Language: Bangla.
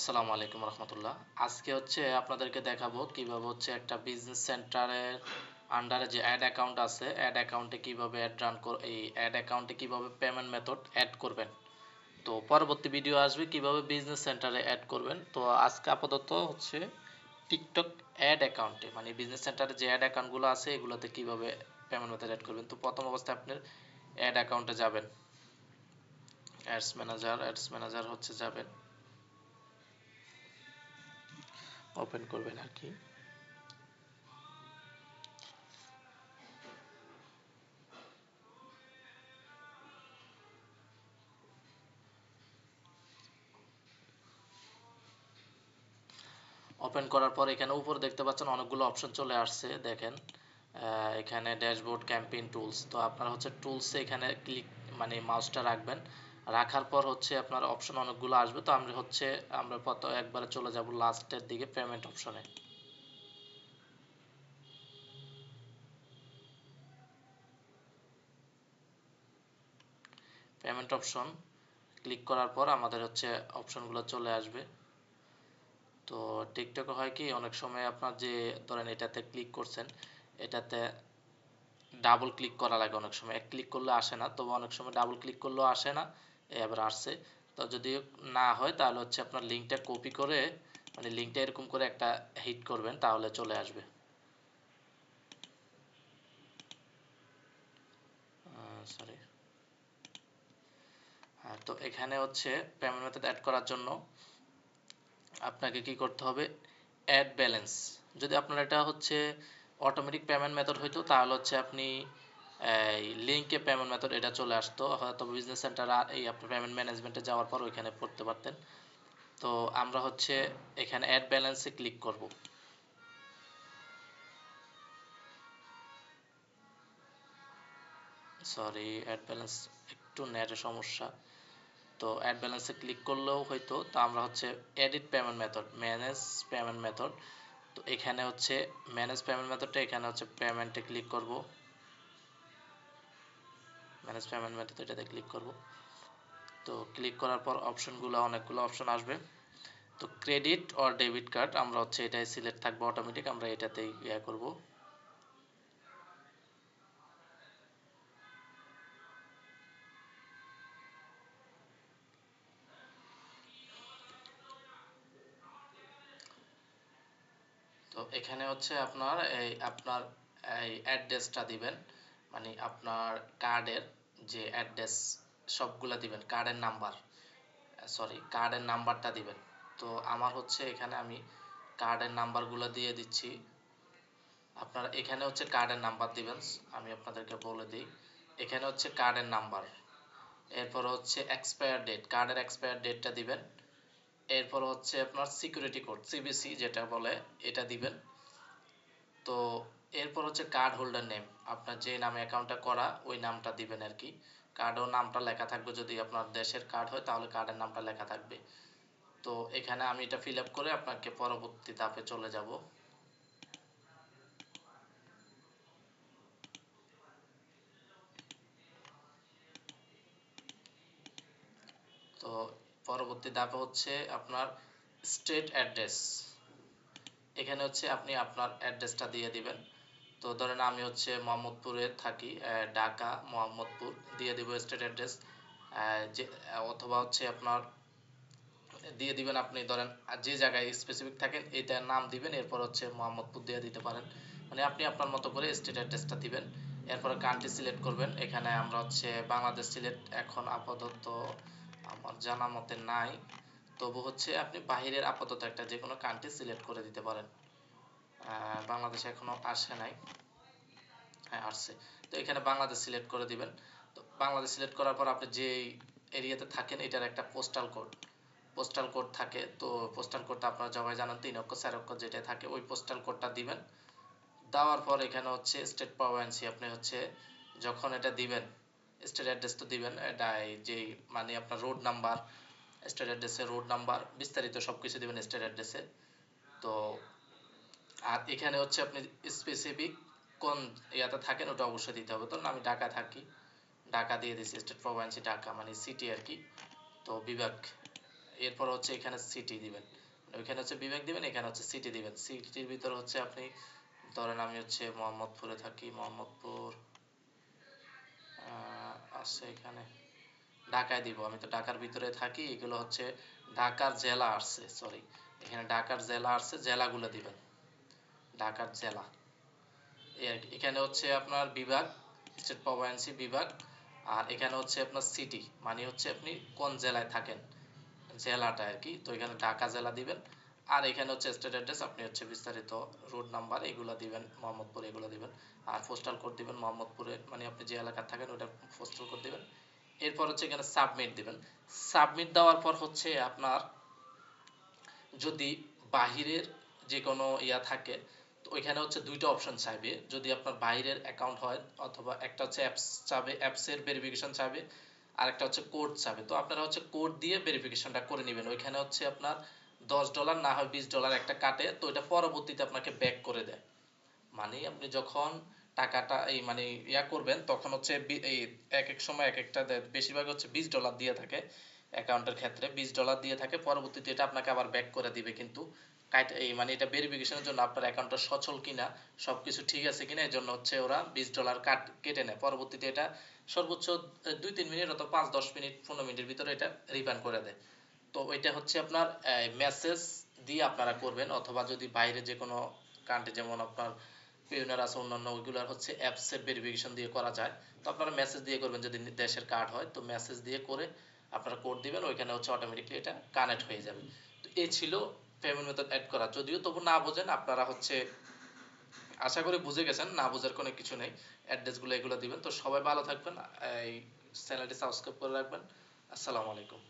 আসসালামু আলাইকুম রহমতুল্লাহ। আজকে আপনাদেরকে দেখাবো কিভাবে একটা বিজনেস সেন্টারের আন্ডারে যে অ্যাড অ্যাকাউন্ট আছে, অ্যাড অ্যাকাউন্টে কিভাবে অ্যাড রান এই অ্যাড অ্যাকাউন্টে কিভাবে পেমেন্ট মেথড অ্যাড করবেন। তো পরবর্তী ভিডিও আসবে কিভাবে বিজনেস সেন্টারে অ্যাড করবেন। তো আজকে আপাতত টিকটক অ্যাড অ্যাকাউন্টে মানে বিজনেস সেন্টারে যে অ্যাড অ্যাকাউন্টগুলো আছে এগুলোতে কিভাবে পেমেন্ট মেথড অ্যাড করবেন। তো প্রথম অবস্থায় আপনার অ্যাড অ্যাকাউন্টে যাবেন, অ্যাডস ম্যানেজার যাবেন, ওপেন করবেন আর কি। ওপেন করার পর এখানে উপরে দেখতে পাচ্ছেন অনেকগুলো অপশন চলে আসছে, দেখেন এখানে ড্যাশবোর্ড, ক্যাম্পেইন, টুলস। তো আপনারা টুলসে এখানে ক্লিক মানে মাউসটা রাখবেন। রাখার পর আপনার অপশন অনেকগুলো আসবে। তো আমরা একবারে চলে যাব লাস্টের দিকে পেমেন্ট অপশনে। পেমেন্ট অপশন ক্লিক করার পর আমাদের অপশনগুলো চলে আসবে। তো টিকটকে হয় কি অনেক সময় আপনার যে ধরেন এটাতে ক্লিক করছেন, এটাতে ডাবল ক্লিক করা লাগে, অনেক সময় এক ক্লিক করলে আসে না, তবে অনেক সময় ডাবল ক্লিক করলেও আসে না, এবার আসছে। তো যদি না হয় তাহলে আপনার লিঙ্কটা কপি করে মানে লিঙ্কটা এরকম করে একটা হিট করবেন, তাহলে চলে আসবে। সরি। হ্যাঁ, তো এখানে পেমেন্ট মেথড অ্যাড করার জন্য আপনাকে কি করতে হবে, অ্যাড ব্যালেন্স। যদি আপনার এটা অটোমেটিক পেমেন্ট মেথড হইতো তাহলে আপনি এই লিঙ্কে পেমেন্ট মেথড এটা চলে আসতো, হয়তো বিজনেস সেন্টার এই আপনার পেমেন্ট ম্যানেজমেন্টে যাওয়ার পর ওইখানে পড়তে পারতেন। তো আমরা এখানে অ্যাড ব্যালেন্সে ক্লিক করব। সরি, অ্যাড ব্যালেন্স একটু নেটের সমস্যা। তো অ্যাড ব্যালেন্সে ক্লিক করলেও হয়তো। তো আমরা edit payment method, manage payment method. তো এখানে ম্যানেজ পেমেন্ট মেথডটা এখানে পেমেন্টে ক্লিক করব। ম্যানেজ পেমেন্ট মেথড এটাতে ক্লিক করব। তো ক্লিক করার পর অনেকগুলো অপশন আসবে। তো ক্রেডিট অর ডেবিট কার্ড আমরা এটাই সিলেক্ট থাকবে অটোমেটিক, আমরা এটাতেই করব। তো এখানে আপনার এই অ্যাড্রেসটা দিবেন, মানে আপনার কার্ডের যে অ্যাড্রেস সবগুলা দিবেন, কার্ডের নাম্বার, সরি কার্ডের নাম্বারটা দিবেন। তো আমার এখানে আমি কার্ডের নাম্বারগুলো দিয়ে দিচ্ছি। আপনারা এখানে কার্ডের নাম্বার দিবেন, আমি আপনাদেরকে বলে দিই। এখানে কার্ডের নাম্বার, এরপর এক্সপায়ার ডেট, কার্ডের এক্সপায়ার ডেটটা দিবেন। এরপর আপনার সিকিউরিটি কোড, সিবিসি যেটা বলে, এটা দিবেন। তো এরপর কার্ড হোল্ডার নেম, আপনার যে নামে অ্যাকাউন্টটা করা ওই নামটা দিবেন আর কি। কার্ডেও নামটা লেখা থাকবে, যদি আপনার দেশের কার্ড হয় তাহলে কার্ডের নামটা লেখা থাকবে। তো এখানে আমি এটা ফিল আপ করে আপনাকে পরবর্তী ধাপে চলে যাব। তো পরবর্তী ধাপে আপনার স্টেট অ্যাড্রেস। এখানে আপনি আপনার অ্যাড্রেসটা দিয়ে দিবেন। তো ধরেন আমি মোহাম্মদপুরে থাকি, ঢাকা মোহাম্মদপুর দিয়ে দিব স্টেট অ্যাড্রেস। যে অথবা আপনার দিয়ে দিবেন, আপনি ধরেন যে জায়গায় স্পেসিফিক থাকেন এটার নাম দিবেন, এরপর মোহাম্মদপুর দিয়ে দিতে পারেন। মানে আপনি আপনার মতো করে স্টেট অ্যাড্রেসটা দিবেন। এরপরে কান্ট্রি সিলেক্ট করবেন। এখানে আমরা বাংলাদেশ সিলেক্ট এখন আপাতত আমার জানা মতে নাই, তবু আপনি বাহিরের আপাতত একটা যে কোনো কান্ট্রি সিলেক্ট করে দিতে পারেন। বাংলাদেশ এখনো আসে নাই, হ্যাঁ আসছে। তো এখানে বাংলাদেশ সিলেক্ট করে দিবেন। তো বাংলাদেশ সিলেক্ট করার পর আপনি যে এরিয়াতে থাকেন এটার একটা পোস্টাল কোড থাকে। তো পোস্টাল কোডটা আপনারা সবাই জানেন, 3 অক্ষর 4 অক্ষর যেটা থাকে ওই পোস্টাল কোডটা দিবেন। দেওয়ার পর এখানে স্টেট প্রভিন্সি, আপনি যখন এটা দিবেন স্টেট অ্যাড্রেস তো দিবেন, এটা যে মানে আপনার রোড নাম্বার, স্টেট অ্যাড্রেসে রোড নাম্বার বিস্তারিত সবকিছু দিবেন স্টেট অ্যাড্রেসে। তো আর এখানে আপনি স্পেসিফিক কোন ইয়াতে থাকেন ওটা অবশ্যই দিতে হবে। ধরুন আমি ঢাকা থাকি, ঢাকা দিয়ে দিচ্ছি, স্টেট প্রভিন্সি ঢাকা মানে সিটি আর কি। তো বিভাগ এরপর হচ্ছে এখানে সিটি দিবেন, ওইখানে হচ্ছে বিভাগ দিবেন, এখানে হচ্ছে সিটি দিবেন। সিটির ভিতর হচ্ছে আপনি ধরেন আমি হচ্ছে মোহাম্মদপুরে থাকি, মোহাম্মদপুর আছে এখানে, ঢাকায় দিব, আমি তো ঢাকার ভিতরে থাকি, এগুলো হচ্ছে ঢাকার জেলা আসছে, সরি এখানে ঢাকার জেলা আসছে, জেলাগুলো দিবেন, ঢাকার জেলা। এই আর কি। এখানে হচ্ছে আপনার বিভাগ, স্টেট প্রভিন্সি বিভাগ, আর এখানে হচ্ছে আপনার সিটি মানে হচ্ছে আপনি কোন জেলায় থাকেন, জেলাটা আর কি। তো এখানে ঢাকা জেলা দিবেন। আর এখানে হচ্ছে স্টেট অ্যাড্রেস, আপনি হচ্ছে বিস্তারিত রোড নাম্বার এগুলো দিবেন, মোহাম্মদপুর এগুলো দিবেন। আর পোস্টাল কোড দিবেন মোহাম্মদপুরে, মানে আপনি যে এলাকায় থাকেন ওটা পোস্টাল কোড দিবেন। এরপর হচ্ছে এখানে সাবমিট দিবেন। সাবমিট দেওয়ার পর হচ্ছে আপনার যদি বাহিরের যে কোনো ইয়া থাকে, তো ওইখানে হচ্ছে দুইটা অপশন চাইবে, যদি আপনার বাইরের অ্যাকাউন্ট হয়, অথবা একটা হচ্ছে অ্যাপস চাবে, অ্যাপসের ভেরিফিকেশন চাবে, আর একটা হচ্ছে কোড চাবে। তো আপনারা হচ্ছে কোড দিয়ে ভেরিফিকেশনটা করে নেবেন। ওইখানে হচ্ছে আপনার $10 না হয় $20 একটা কাটে, তো এটা পরবর্তীতে আপনাকে ব্যাক করে দেয়। মানে আপনি যখন টাকাটা এই মানে ইয়া করবেন, তখন হচ্ছে এই এক এক সময় এক একটা দেয়, বেশিরভাগ হচ্ছে $20 দিয়ে থাকে, অ্যাকাউন্টের ক্ষেত্রে $20 দিয়ে থাকে, পরবর্তীতে এটা আপনাকে আবার ব্যাক করে দিবে। কিন্তু এই মানে এটা ভেরিফিকেশনের জন্য আপনার অ্যাকাউন্টটা সচল কিনা, সবকিছু ঠিক আছে কিনা, এর জন্য হচ্ছে ওরা $20 কেটে নেয়। পরবর্তীতে এটা সর্বোচ্চ 2-3 মিনিট অথবা 5-10 মিনিট 15 মিনিটের ভিতরে এটা রিফান্ড করে দেয়। তো ওইটা হচ্ছে আপনার মেসেজ দিয়ে আপনারা করবেন, অথবা যদি বাইরে যে কোনো কান্ট্রি, যেমন আপনার পেওনার আছে অন্যান্য, ওইগুলোর হচ্ছে অ্যাপসের ভেরিফিকেশন দিয়ে করা যায়। তো আপনারা মেসেজ দিয়ে করবেন, যদি দেশের কার্ড হয় তো মেসেজ দিয়ে করে আপনারা কোড দিবেন, ওইখানে হচ্ছে অটোমেটিকলি এটা কানেক্ট হয়ে যাবে। তো এই ছিল পেমেন্ট মেথড অ্যাড করা। যদিও তবু না বোঝেন আপনারা হচ্ছে, আশা করি বুঝে গেছেন, না বোঝার কোনো কিছু নেই। অ্যাড্রেসগুলো এগুলো দিবেন। তো সবাই ভালো থাকবেন, এই চ্যানেলটি সাবস্ক্রাইব করে রাখবেন। আসসালামু আলাইকুম।